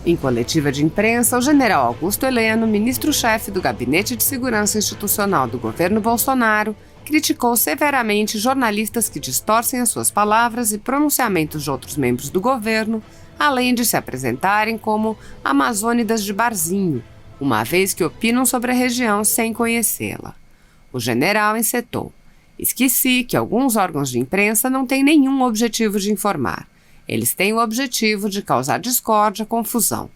Em coletiva de imprensa, o general Augusto Heleno, ministro-chefe do Gabinete de Segurança Institucional do governo Bolsonaro, criticou severamente jornalistas que distorcem as suas palavras e pronunciamentos de outros membros do governo, além de se apresentarem como amazônidas de barzinho, uma vez que opinam sobre a região sem conhecê-la. O general encetou: "Esqueci que alguns órgãos de imprensa não têm nenhum objetivo de informar. Eles têm o objetivo de causar discórdia, confusão.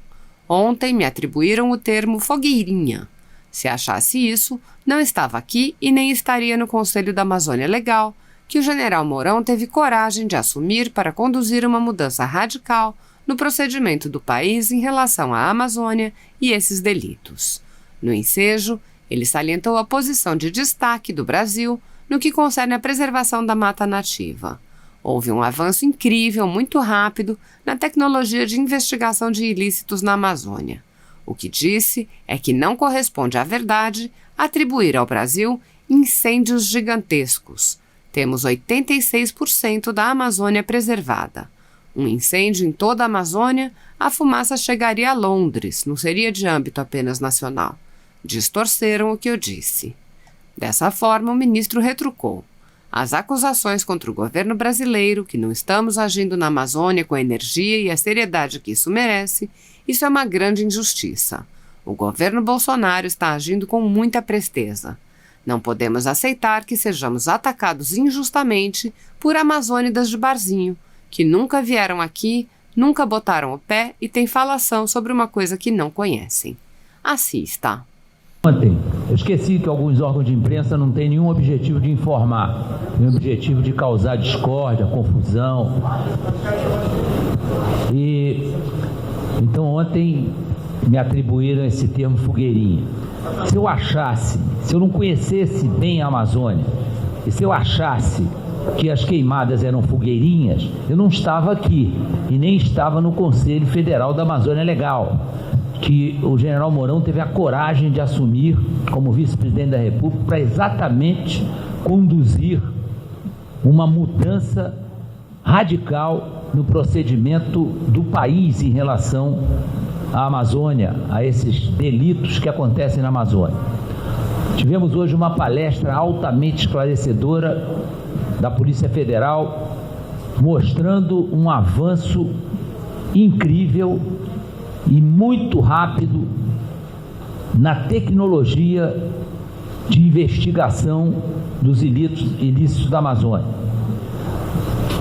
Ontem me atribuíram o termo fogueirinha. Se achasse isso, não estava aqui e nem estaria no Conselho da Amazônia Legal, que o general Mourão teve coragem de assumir para conduzir uma mudança radical no procedimento do país em relação à Amazônia e esses delitos." No ensejo, ele salientou a posição de destaque do Brasil no que concerne à preservação da mata nativa. Houve um avanço incrível, muito rápido, na tecnologia de investigação de ilícitos na Amazônia. O que disse é que não corresponde à verdade atribuir ao Brasil incêndios gigantescos. Temos 86% da Amazônia preservada. Um incêndio em toda a Amazônia, a fumaça chegaria a Londres, não seria de âmbito apenas nacional. Distorceram o que eu disse. Dessa forma, o ministro retrucou: "As acusações contra o governo brasileiro, que não estamos agindo na Amazônia com a energia e a seriedade que isso merece, isso é uma grande injustiça. O governo Bolsonaro está agindo com muita presteza. Não podemos aceitar que sejamos atacados injustamente por amazônidas de barzinho, que nunca vieram aqui, nunca botaram o pé e têm falação sobre uma coisa que não conhecem." Assista. Ontem, eu esqueci que alguns órgãos de imprensa não têm nenhum objetivo de informar, nenhum objetivo de causar discórdia, confusão. Então ontem me atribuíram esse termo fogueirinha. Se eu não conhecesse bem a Amazônia, e se eu achasse que as queimadas eram fogueirinhas, eu não estava aqui e nem estava no Conselho Federal da Amazônia Legal, que o general Mourão teve a coragem de assumir como vice-presidente da República para exatamente conduzir uma mudança radical no procedimento do país em relação à Amazônia, a esses delitos que acontecem na Amazônia. Tivemos hoje uma palestra altamente esclarecedora da Polícia Federal, mostrando um avanço incrível e muito rápido na tecnologia de investigação dos ilícitos da Amazônia.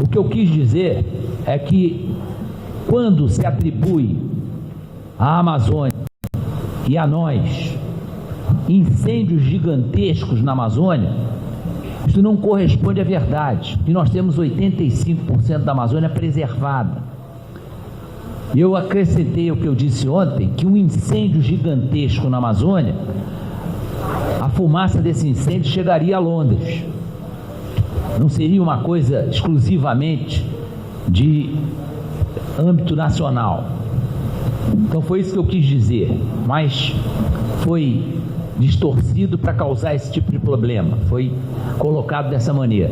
O que eu quis dizer é que quando se atribui à Amazônia e a nós incêndios gigantescos na Amazônia, isso não corresponde à verdade, porque nós temos 85% da Amazônia preservada. Eu acrescentei o que eu disse ontem, que um incêndio gigantesco na Amazônia, a fumaça desse incêndio chegaria a Londres. Não seria uma coisa exclusivamente de âmbito nacional. Então foi isso que eu quis dizer, mas foi distorcido para causar esse tipo de problema, foi colocado dessa maneira.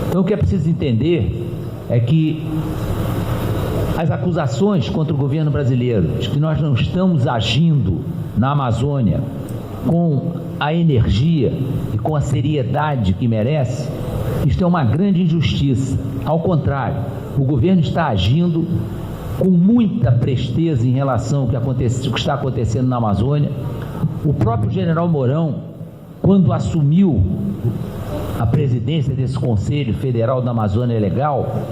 Então o que é preciso entender é que as acusações contra o governo brasileiro de que nós não estamos agindo na Amazônia com a energia e com a seriedade que merece, isto é uma grande injustiça. Ao contrário, o governo está agindo com muita presteza em relação ao que está acontecendo na Amazônia. O próprio general Mourão, quando assumiu a presidência desse Conselho Federal da Amazônia Legal,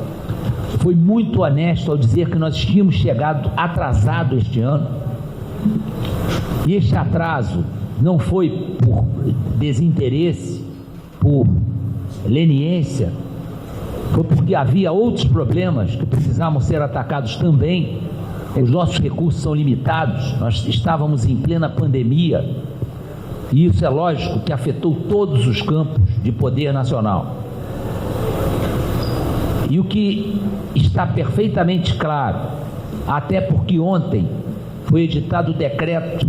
foi muito honesto ao dizer que nós tínhamos chegado atrasado este ano. E este atraso não foi por desinteresse, por leniência, foi porque havia outros problemas que precisavam ser atacados também. Os nossos recursos são limitados, nós estávamos em plena pandemia, e isso é lógico que afetou todos os campos de poder nacional. E o que está perfeitamente claro, até porque ontem foi editado o decreto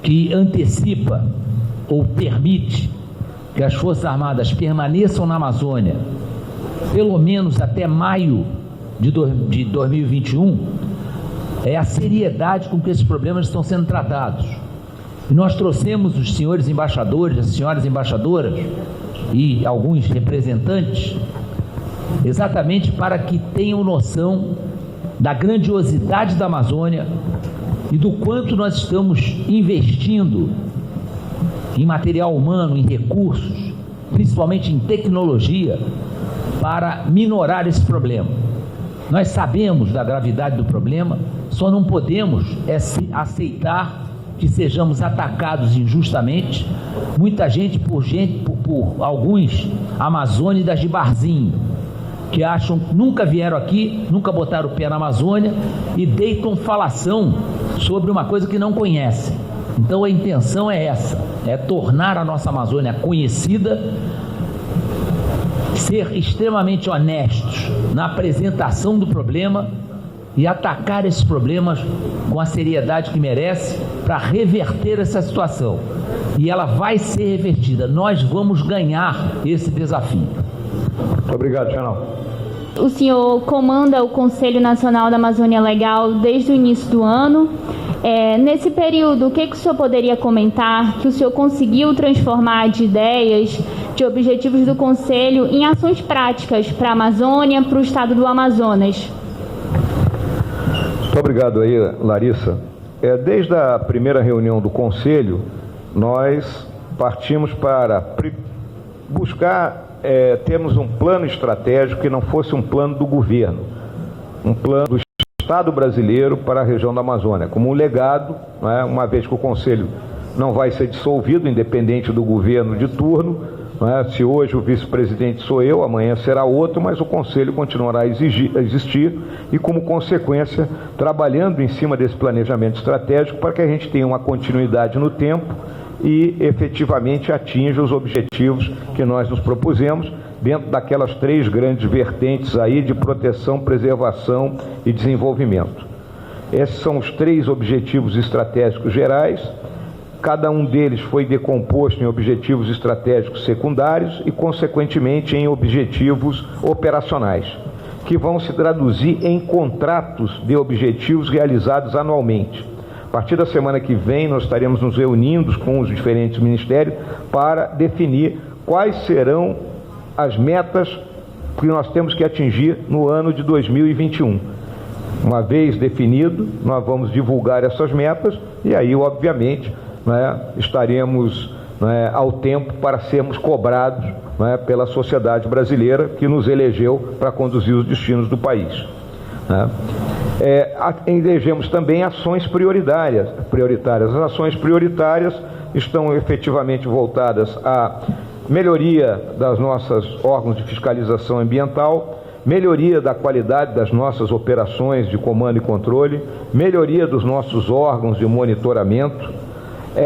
que antecipa ou permite que as Forças Armadas permaneçam na Amazônia pelo menos até maio de 2021, é a seriedade com que esses problemas estão sendo tratados. E nós trouxemos os senhores embaixadores, as senhoras embaixadoras e alguns representantes exatamente para que tenham noção da grandiosidade da Amazônia e do quanto nós estamos investindo em material humano, em recursos, principalmente em tecnologia, para minorar esse problema. Nós sabemos da gravidade do problema, só não podemos aceitar que sejamos atacados injustamente, muita gente por alguns amazônidas de barzinho, que acham que nunca vieram aqui, nunca botaram o pé na Amazônia e deitam falação sobre uma coisa que não conhecem. Então a intenção é essa, é tornar a nossa Amazônia conhecida, ser extremamente honestos na apresentação do problema e atacar esses problemas com a seriedade que merece para reverter essa situação. E ela vai ser revertida. Nós vamos ganhar esse desafio. Muito obrigado, General. O senhor comanda o Conselho Nacional da Amazônia Legal desde o início do ano. Nesse período, o que o senhor poderia comentar que o senhor conseguiu transformar de ideias, de objetivos do Conselho em ações práticas para a Amazônia, para o estado do Amazonas? Muito obrigado aí, Larissa. Desde a primeira reunião do Conselho, nós partimos para buscar termos um plano estratégico que não fosse um plano do governo, um plano do Estado brasileiro para a região da Amazônia, como um legado, né, uma vez que o Conselho não vai ser dissolvido, independente do governo de turno, né, se hoje o vice-presidente sou eu, amanhã será outro, mas o Conselho continuará a existir e, como consequência, trabalhando em cima desse planejamento estratégico para que a gente tenha uma continuidade no tempo e efetivamente atinja os objetivos que nós nos propusemos dentro daquelas 3 grandes vertentes aí de proteção, preservação e desenvolvimento. Esses são os 3 objetivos estratégicos gerais. Cada um deles foi decomposto em objetivos estratégicos secundários e, consequentemente, em objetivos operacionais, que vão se traduzir em contratos de objetivos realizados anualmente. A partir da semana que vem, nós estaremos nos reunindo com os diferentes ministérios para definir quais serão as metas que nós temos que atingir no ano de 2021. Uma vez definido, nós vamos divulgar essas metas e aí, obviamente, estaremos ao tempo para sermos cobrados pela sociedade brasileira que nos elegeu para conduzir os destinos do país. Elegemos também ações prioritárias. As ações prioritárias estão efetivamente voltadas à melhoria das nossas órgãos de fiscalização ambiental, melhoria da qualidade das nossas operações de comando e controle, melhoria dos nossos órgãos de monitoramento,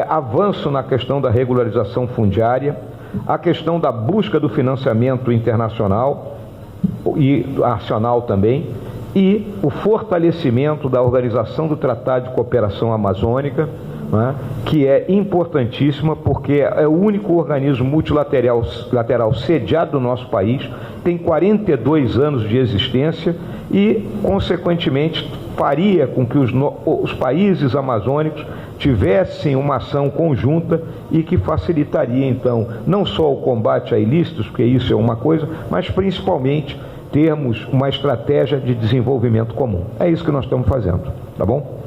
avanço na questão da regularização fundiária, a questão da busca do financiamento internacional e nacional também, e o fortalecimento da Organização do Tratado de Cooperação Amazônica, que é importantíssima porque é o único organismo multilateral sediado no nosso país, tem 42 anos de existência e, consequentemente, faria com que os países amazônicos tivessem uma ação conjunta e que facilitaria, então, não só o combate a ilícitos, porque isso é uma coisa, mas principalmente termos uma estratégia de desenvolvimento comum. É isso que nós estamos fazendo, tá bom?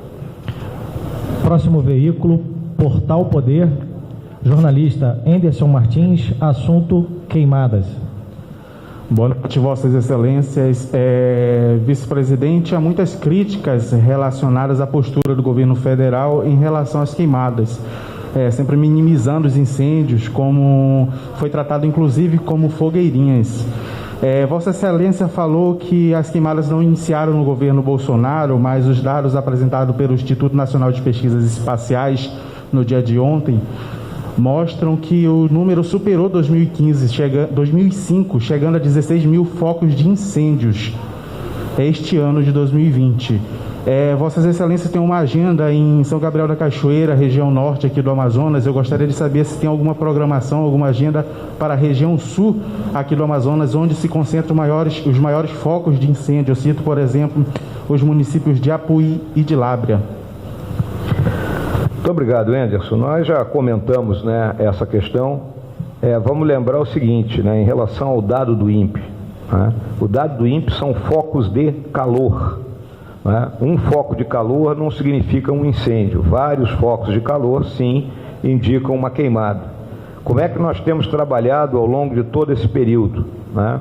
Próximo veículo, Portal Poder, jornalista Anderson Martins, assunto queimadas. Boa noite, Vossas Excelências. Vice-presidente, há muitas críticas relacionadas à postura do governo federal em relação às queimadas, sempre minimizando os incêndios, como foi tratado inclusive como fogueirinhas. Vossa Excelência falou que as queimadas não iniciaram no governo Bolsonaro, mas os dados apresentados pelo Instituto Nacional de Pesquisas Espaciais no dia de ontem mostram que o número superou 2005, chegando a 16 mil focos de incêndios este ano de 2020. Vossas Excelências têm uma agenda em São Gabriel da Cachoeira, região norte aqui do Amazonas. Eu gostaria de saber se tem alguma programação, alguma agenda para a região sul aqui do Amazonas, onde se concentram os maiores focos de incêndio. Eu cito, por exemplo, os municípios de Apuí e de Lábrea. Muito obrigado, Anderson. Nós já comentamos, né, essa questão. Vamos lembrar o seguinte, né, em relação ao dado do INPE. Né, o dado do INPE são focos de calor. Né, um foco de calor não significa um incêndio. Vários focos de calor, sim, indicam uma queimada. Como é que nós temos trabalhado ao longo de todo esse período? Né?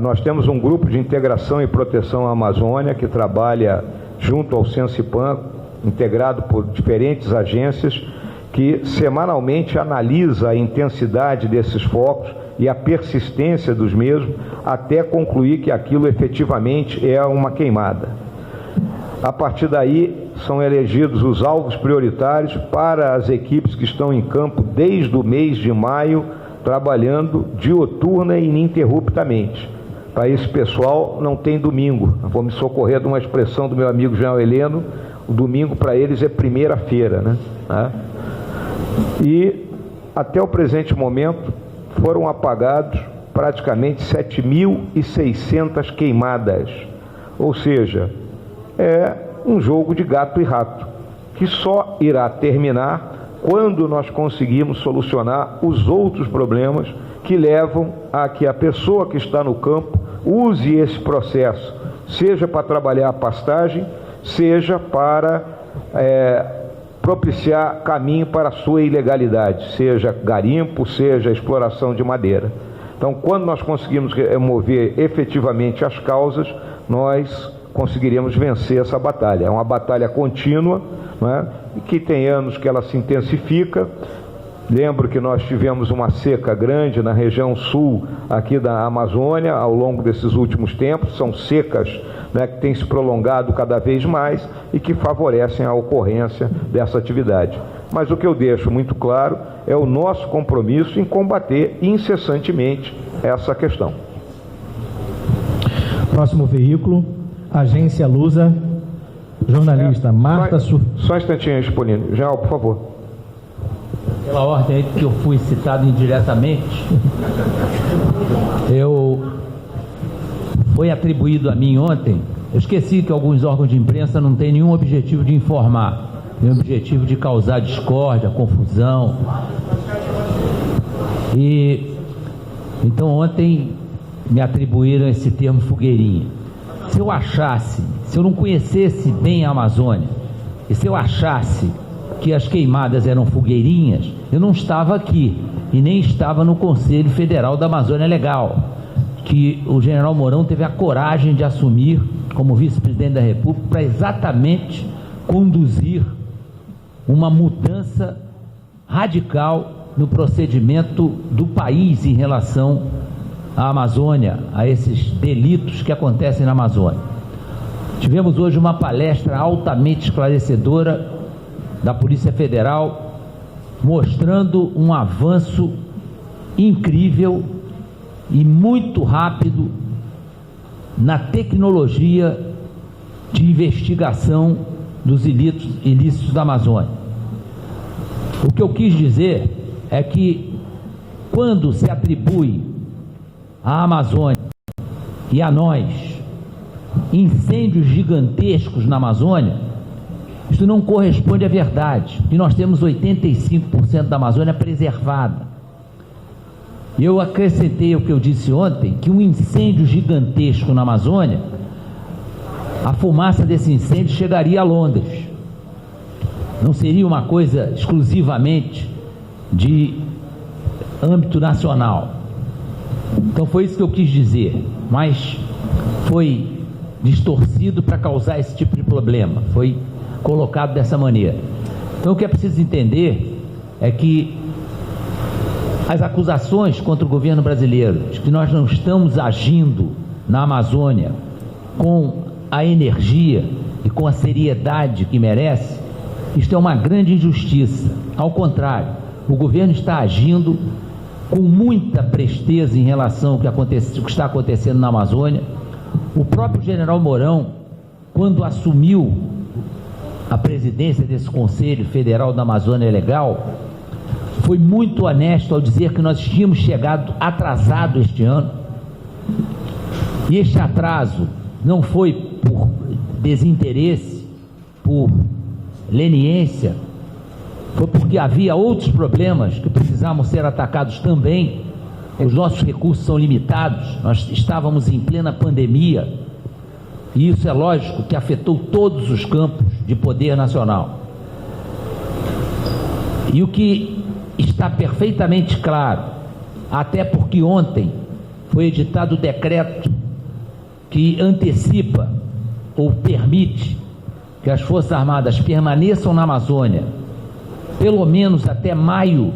Nós temos um grupo de integração e proteção à Amazônia que trabalha junto ao Sensipan, integrado por diferentes agências, que semanalmente analisa a intensidade desses focos e a persistência dos mesmos, até concluir que aquilo efetivamente é uma queimada. A partir daí, são elegidos os alvos prioritários para as equipes que estão em campo desde o mês de maio, trabalhando diuturna e ininterruptamente. Para esse pessoal, não tem domingo. Vou me socorrer de uma expressão do meu amigo João Heleno: o domingo para eles é primeira-feira, né? E até o presente momento foram apagados praticamente 7.600 queimadas, ou seja, é um jogo de gato e rato, que só irá terminar quando nós conseguirmos solucionar os outros problemas que levam a que a pessoa que está no campo use esse processo, seja para trabalhar a pastagem, seja para propiciar caminho para a sua ilegalidade, seja garimpo, seja exploração de madeira. Então, quando nós conseguimos remover efetivamente as causas, nós conseguiríamos vencer essa batalha. É uma batalha contínua, né, que tem anos que ela se intensifica. Lembro que nós tivemos uma seca grande na região sul aqui da Amazônia ao longo desses últimos tempos. São secas, né, que têm se prolongado cada vez mais e que favorecem a ocorrência dessa atividade. Mas o que eu deixo muito claro é o nosso compromisso em combater incessantemente essa questão. Próximo veículo, Agência Lusa, jornalista Marta Só um instantinho, Exponino. Geral, por favor. Pela ordem aí que eu fui citado indiretamente, foi atribuído a mim ontem. Eu esqueci que alguns órgãos de imprensa não têm nenhum objetivo de informar, tem o objetivo de causar discórdia, confusão. E então ontem me atribuíram esse termo fogueirinha. Se eu não conhecesse bem a Amazônia, e se eu achasse que as queimadas eram fogueirinhas, eu não estava aqui e nem estava no Conselho Federal da Amazônia Legal, que o general Mourão teve a coragem de assumir como vice-presidente da República para exatamente conduzir uma mudança radical no procedimento do país em relação à Amazônia, a esses delitos que acontecem na Amazônia. Tivemos hoje uma palestra altamente esclarecedora da Polícia Federal, mostrando um avanço incrível e muito rápido na tecnologia de investigação dos ilícitos da Amazônia. O que eu quis dizer é que quando se atribui à Amazônia e a nós incêndios gigantescos na Amazônia, isso não corresponde à verdade, porque nós temos 85% da Amazônia preservada. E eu acrescentei o que eu disse ontem, que um incêndio gigantesco na Amazônia, a fumaça desse incêndio chegaria a Londres. Não seria uma coisa exclusivamente de âmbito nacional. Então foi isso que eu quis dizer, mas foi distorcido para causar esse tipo de problema, foi colocado dessa maneira. Então o que é preciso entender é que as acusações contra o governo brasileiro de que nós não estamos agindo na Amazônia com a energia e com a seriedade que merece, isto é uma grande injustiça. Ao contrário, o governo está agindo com muita presteza em relação ao que está acontecendo na Amazônia. O próprio general Mourão, quando assumiu a presidência desse Conselho Federal da Amazônia Legal, foi muito honesto ao dizer que nós tínhamos chegado atrasado este ano, e este atraso não foi por desinteresse, por leniência, foi porque havia outros problemas que precisavam ser atacados também. Os nossos recursos são limitados, nós estávamos em plena pandemia, e isso é lógico que afetou todos os campos de poder nacional. E o que está perfeitamente claro, até porque ontem foi editado o decreto que antecipa ou permite que as Forças Armadas permaneçam na Amazônia pelo menos até maio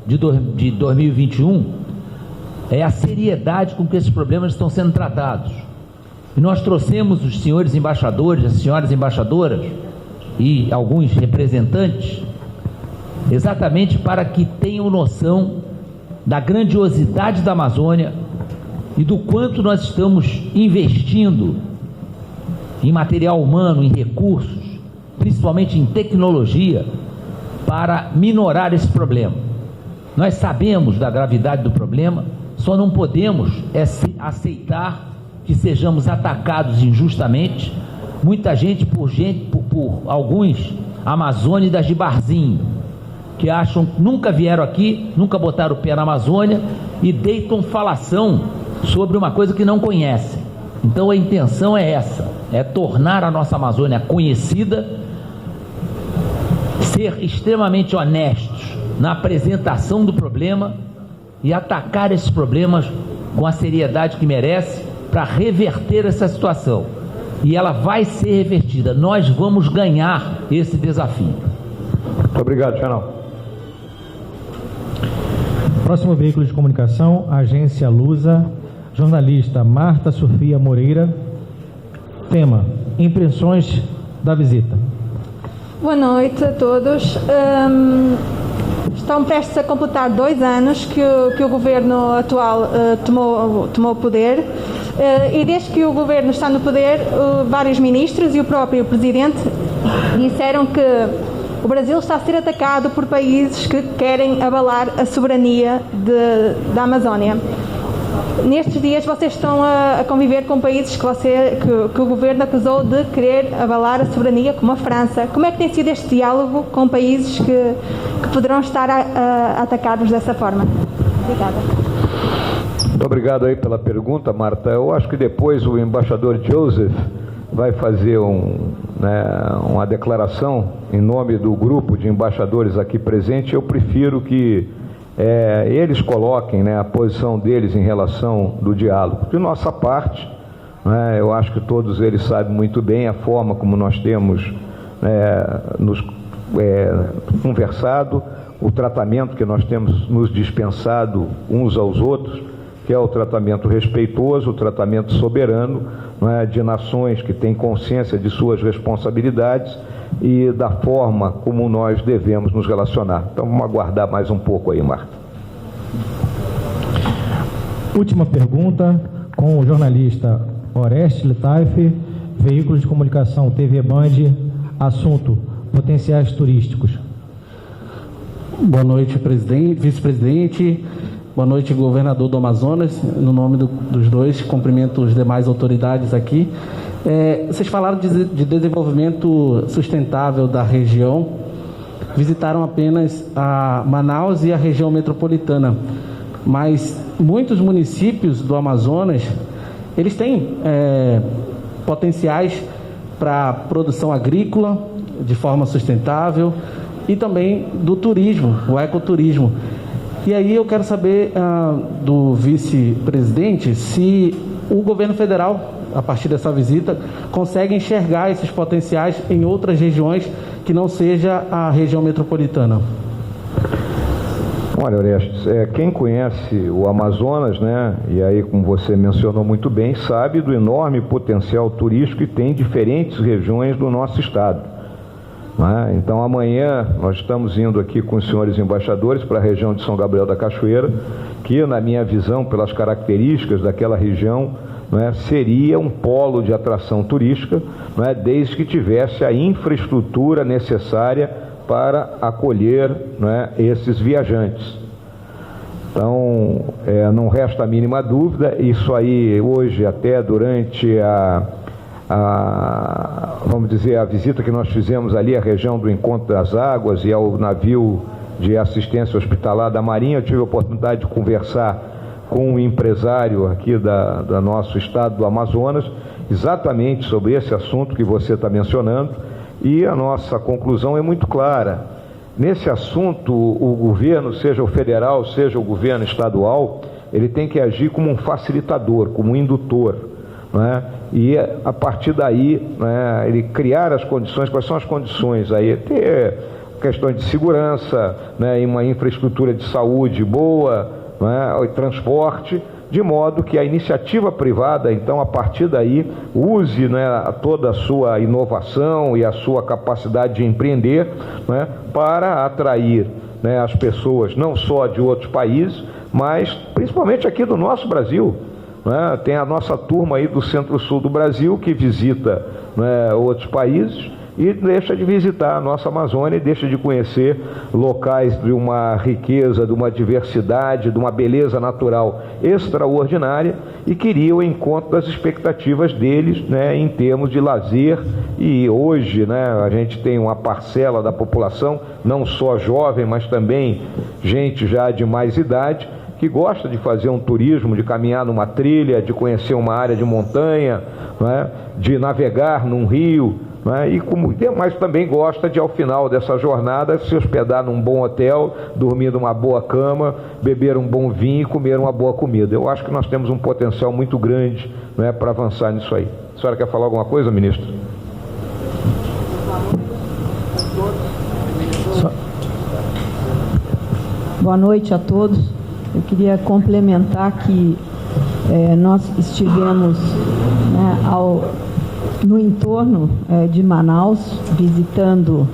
de 2021, é a seriedade com que esses problemas estão sendo tratados. E nós trouxemos os senhores embaixadores, as senhoras embaixadoras e alguns representantes exatamente para que tenham noção da grandiosidade da Amazônia e do quanto nós estamos investindo em material humano, em recursos, principalmente em tecnologia, para minorar esse problema. Nós sabemos da gravidade do problema, só não podemos aceitar que sejamos atacados injustamente. Muita gente por alguns amazônidas de barzinho, que acham que nunca vieram aqui, nunca botaram o pé na Amazônia e deitam falação sobre uma coisa que não conhecem. Então a intenção é essa, é tornar a nossa Amazônia conhecida, ser extremamente honestos na apresentação do problema e atacar esses problemas com a seriedade que merece para reverter essa situação. E ela vai ser revertida. Nós vamos ganhar esse desafio. Muito obrigado, General. Próximo veículo de comunicação, Agência Lusa, jornalista Marta Sofia Moreira. Tema: impressões da visita. Boa noite a todos. Estão prestes a completar 2 anos que o governo atual tomou poder, e desde que o governo está no poder, vários ministros e o próprio presidente disseram que o Brasil está a ser atacado por países que querem abalar a soberania da Amazónia. Nestes dias vocês estão a conviver com países que o governo acusou de querer abalar a soberania, como a França. Como é que tem sido este diálogo com países que poderão estar a atacar-vos dessa forma? Obrigada. Muito obrigado aí pela pergunta, Marta. Eu acho que depois o embaixador Joseph vai fazer uma declaração em nome do grupo de embaixadores aqui presente. Eu prefiro que eles coloquem a posição deles em relação do diálogo. De nossa parte, eu acho que todos eles sabem muito bem a forma como nós temos conversado, o tratamento que nós temos nos dispensado uns aos outros, que é o tratamento respeitoso, o tratamento soberano, de nações que têm consciência de suas responsabilidades e da forma como nós devemos nos relacionar. Então vamos aguardar mais um pouco aí, Marta. Última pergunta com o jornalista Oreste Letaif, veículo de comunicação TV Band, assunto: potenciais turísticos. Boa noite, presidente, vice-presidente. Boa noite, governador do Amazonas. No nome dos dois, cumprimento as demais autoridades aqui. Vocês falaram de desenvolvimento sustentável da região, visitaram apenas a Manaus e a região metropolitana, mas muitos municípios do Amazonas, eles têm potenciais para produção agrícola de forma sustentável e também do turismo, o ecoturismo. E aí eu quero saber do vice-presidente se o governo federal, a partir dessa visita, consegue enxergar esses potenciais em outras regiões que não seja a região metropolitana. Olha, Orestes, quem conhece o Amazonas, e aí, como você mencionou muito bem, sabe do enorme potencial turístico que tem diferentes regiões do nosso estado. Então amanhã nós estamos indo aqui com os senhores embaixadores para a região de São Gabriel da Cachoeira, que na minha visão, pelas características daquela região, seria um polo de atração turística, desde que tivesse a infraestrutura necessária para acolher esses viajantes. Então não resta a mínima dúvida, isso aí hoje até durante vamos dizer, a visita que nós fizemos ali à região do Encontro das Águas e ao navio de assistência hospitalar da Marinha, eu tive a oportunidade de conversar com um empresário aqui do nosso estado do Amazonas, exatamente sobre esse assunto que você está mencionando, e a nossa conclusão é muito clara. Nesse assunto, o governo, seja o federal, seja o governo estadual, ele tem que agir como um facilitador, como um indutor, né? E a partir daí, né, ele criar as condições. Quais são as condições aí? Ter questões de segurança, né, e uma infraestrutura de saúde boa, né, e transporte, de modo que a iniciativa privada, então, a partir daí, use, né, toda a sua inovação e a sua capacidade de empreender, né, para atrair, né, as pessoas, não só de outros países, mas principalmente aqui do nosso Brasil, né? Tem a nossa turma aí do Centro-Sul do Brasil que visita, né, outros países e deixa de visitar a nossa Amazônia e deixa de conhecer locais de uma riqueza, de uma diversidade, de uma beleza natural extraordinária, e queria o encontro das expectativas deles, né, em termos de lazer. E hoje, né, a gente tem uma parcela da população, não só jovem, mas também gente já de mais idade, que gosta de fazer um turismo, de caminhar numa trilha, de conhecer uma área de montanha, né, de navegar num rio, né, mas também gosta de, ao final dessa jornada, se hospedar num bom hotel, dormir numa boa cama, beber um bom vinho e comer uma boa comida. Eu acho que nós temos um potencial muito grande, né, para avançar nisso aí. A senhora quer falar alguma coisa, ministro? Boa noite a todos. Eu queria complementar que nós estivemos, né, no entorno de Manaus, visitando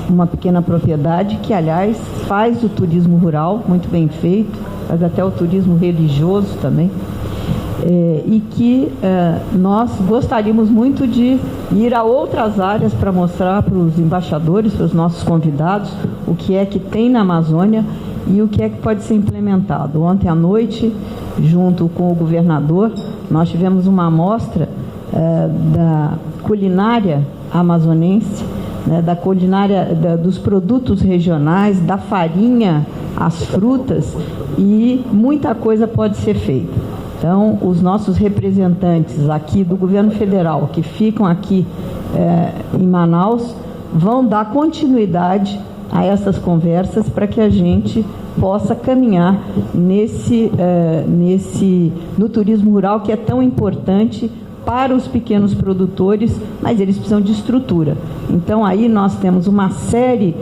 uma pequena propriedade que, aliás, faz o turismo rural muito bem feito, faz até o turismo religioso também, e que nós gostaríamos muito de ir a outras áreas para mostrar para os embaixadores, para os nossos convidados, o que é que tem na Amazônia e o que é que pode ser implementado. Ontem à noite, junto com o governador, nós tivemos uma amostra da culinária amazonense, né, da culinária dos produtos regionais, da farinha, as frutas, e muita coisa pode ser feita. Então, os nossos representantes aqui do governo federal, que ficam aqui em Manaus, vão dar continuidade a essas conversas para que a gente possa caminhar no turismo rural, que é tão importante para os pequenos produtores, mas eles precisam de estrutura. Então, aí nós temos uma série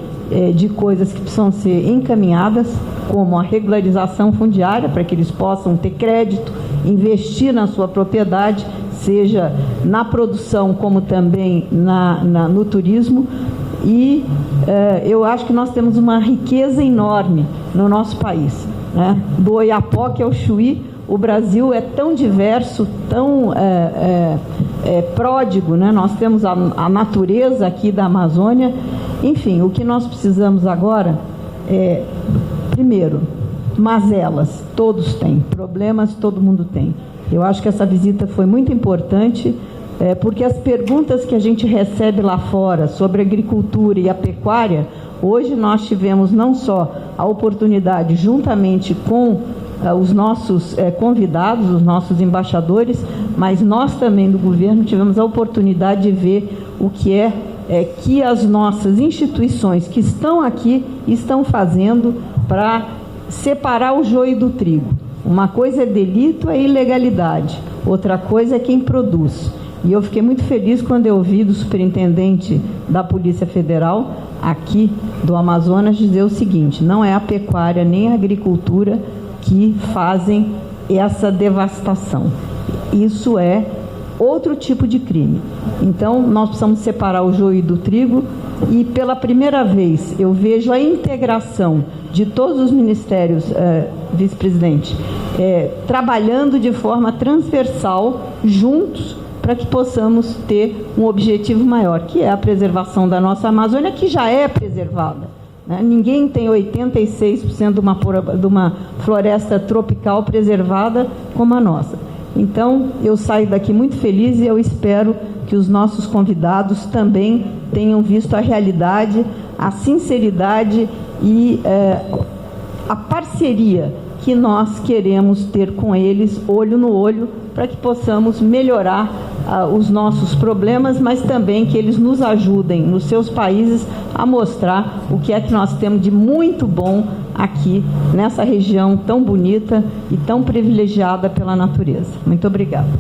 de coisas que precisam ser encaminhadas, como a regularização fundiária, para que eles possam ter crédito, investir na sua propriedade, seja na produção como também no turismo. E eu acho que nós temos uma riqueza enorme no nosso país, né? Do Oiapoque ao Chuí, o Brasil é tão diverso, tão pródigo, né? Nós temos a natureza aqui da Amazônia. Enfim, o que nós precisamos agora é, primeiro, mazelas, todos têm, problemas todo mundo tem. Eu acho que essa visita foi muito importante, porque as perguntas que a gente recebe lá fora sobre a agricultura e a pecuária, hoje nós tivemos não só a oportunidade, juntamente com os nossos convidados, os nossos embaixadores, mas nós também do governo tivemos a oportunidade de ver o que que as nossas instituições que estão aqui estão fazendo para separar o joio do trigo. Uma coisa é delito, é ilegalidade, outra coisa é quem produz. E eu fiquei muito feliz quando eu ouvi do superintendente da Polícia Federal, aqui do Amazonas, dizer o seguinte: não é a pecuária nem a agricultura que fazem essa devastação. Isso é outro tipo de crime. Então, nós precisamos separar o joio do trigo e, pela primeira vez, eu vejo a integração de todos os ministérios, vice-presidente, trabalhando de forma transversal, juntos, para que possamos ter um objetivo maior, que é a preservação da nossa Amazônia, que já é preservada, né? Ninguém tem 86% de uma floresta tropical preservada como a nossa. Então, eu saio daqui muito feliz e eu espero que os nossos convidados também tenham visto a realidade, a sinceridade e a parceria que nós queremos ter com eles, olho no olho, para que possamos melhorar os nossos problemas, mas também que eles nos ajudem nos seus países a mostrar o que é que nós temos de muito bom aqui nessa região tão bonita e tão privilegiada pela natureza. Muito obrigada.